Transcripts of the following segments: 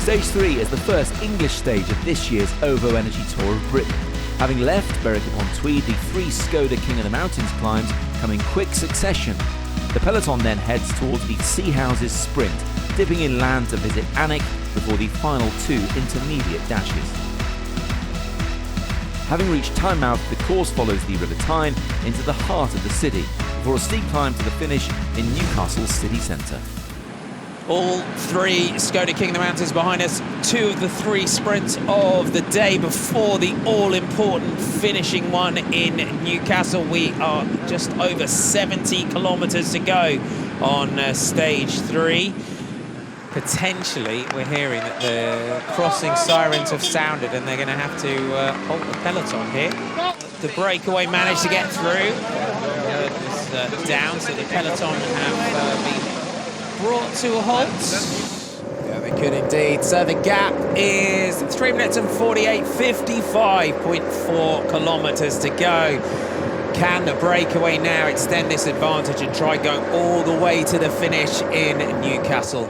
Stage 3 is the first English stage of this year's OVO Energy Tour of Britain. Having left Berwick-upon-Tweed, the 3 Skoda King of the Mountains climbs come in quick succession. The peloton then heads towards the Sea Houses sprint, dipping inland to visit Alnwick before the final 2 intermediate dashes. Having reached Tynemouth, the course follows the River Tyne into the heart of the city, before a steep climb to the finish in Newcastle city centre. All 3 Skoda King of the Mountains behind us, 2 of the 3 sprints of the day before the all-important finishing one in Newcastle. We are just over 70 kilometres to go on stage 3. Potentially, we're hearing that the crossing sirens have sounded and they're going to have to halt the peloton here. The breakaway managed to get through. This down, so the peloton have been brought to a halt. Yeah, they could indeed. So the gap is 3 minutes and 48, 55.4 kilometres to go. Can the breakaway now extend this advantage and try going all the way to the finish in Newcastle?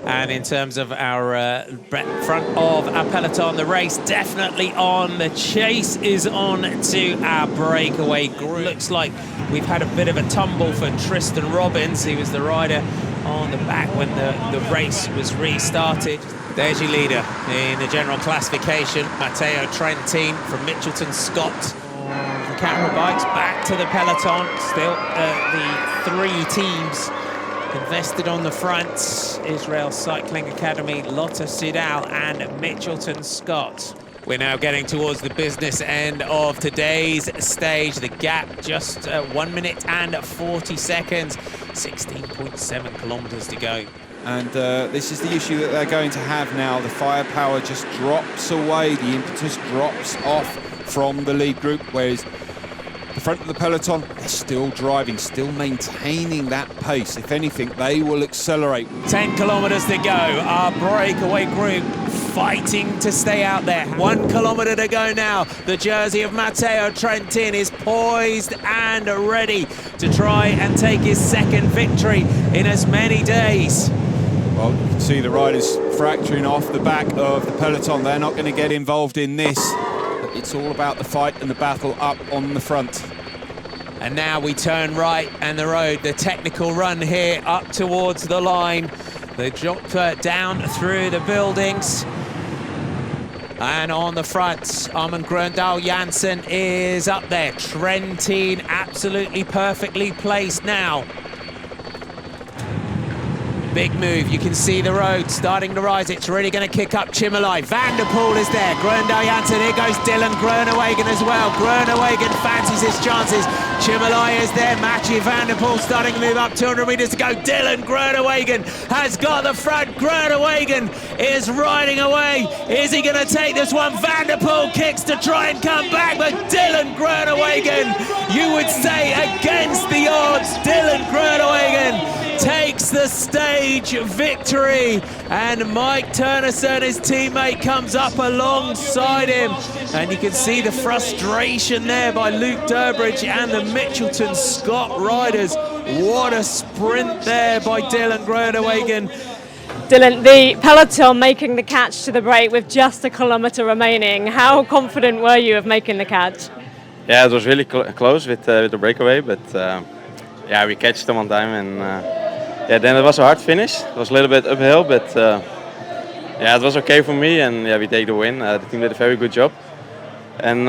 And in terms of our front of our peloton, the race definitely on. The chase is on to our breakaway group. Looks like we've had a bit of a tumble for Tristan Robbins. He was the rider on the back when the race was restarted. There's your leader in the general classification, Matteo Trentin from Mitchelton Scott. The camera bikes back to the peloton. Still the 3 teams invested on the front: Israel Cycling Academy, Lotto Soudal and Mitchelton Scott. We're now getting towards the business end of today's stage. The gap just 1 minute and 40 seconds, 16.7 kilometres to go. And this is the issue that they're going to have now. The firepower just drops away, the impetus drops off from the lead group, whereas the front of the peloton, they're still driving, still maintaining that pace. If anything, they will accelerate. 10 kilometres to go. Our breakaway group fighting to stay out there. 1 kilometre to go now. The jersey of Matteo Trentin is poised and ready to try and take his second victory in as many days. Well, you can see the riders fracturing off the back of the peloton. They're not going to get involved in this. It's all about the fight and the battle up on the front. And now we turn right and the road, the technical run here up towards the line. They drop down through the buildings. And on the front, Armand Grøndal Jansen is up there. Trentin absolutely perfectly placed now. Big move, you can see the road starting to rise. It's really going to kick up Chimolai. Van der Poel is there. Grøndal Jansen, here goes Dylan Groenewegen as well. Groenewegen fancies his chances. Chimolai is there. Mathieu Van der Poel starting to move up 200 metres to go. Dylan Groenewegen has got the front. Groenewegen is riding away. Is he going to take this one? Van der Poel kicks to try and come back, but Dylan Groenewegen, you would say against the odds, Dylan Groenewegen takes the stage victory, and Mike Turnison, his teammate, comes up alongside him, and you can see the frustration there by Luke Durbridge and the Mitchelton Scott riders. What a sprint there by Dylan Groenewegen. Dylan, the peloton making the catch to the break with just a kilometre remaining. How confident were you of making the catch? Yeah, it was really close with the breakaway, but yeah, we catched them on time, and yeah, then it was a hard finish. It was a little bit uphill, but yeah, it was okay for me, and yeah, we take the win. The team did a very good job, and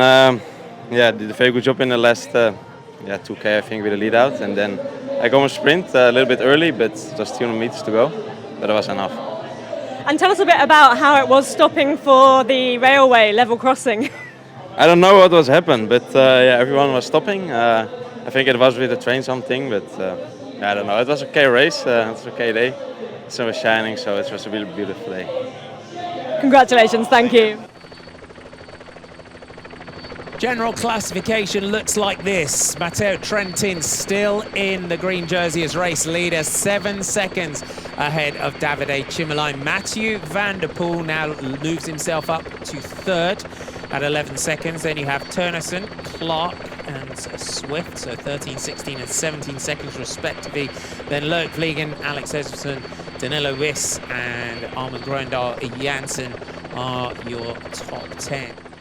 yeah, did a very good job in the last 2K, I think, with the lead out, and then I go on sprint a little bit early, but just 200 meters to go, but it was enough. And tell us a bit about how it was stopping for the railway level crossing. I don't know what was happened, but yeah, everyone was stopping. I think it was with the train something, but I don't know. It was an okay race, it was an okay day. The sun was shining, so it was a really beautiful day. Congratulations, thank you. General classification looks like this. Matteo Trentin still in the green jersey as race leader, 7 seconds ahead of Davide Chimolai. Mathieu Van der Poel now moves himself up to third at 11 seconds. Then you have Turnison, Clark and Swift, so 13, 16 and 17 seconds respectively. Then Loic Vliegen, Alex Esselstyn Danilo Wiss and Armin Gröndal Janssen are your top 10.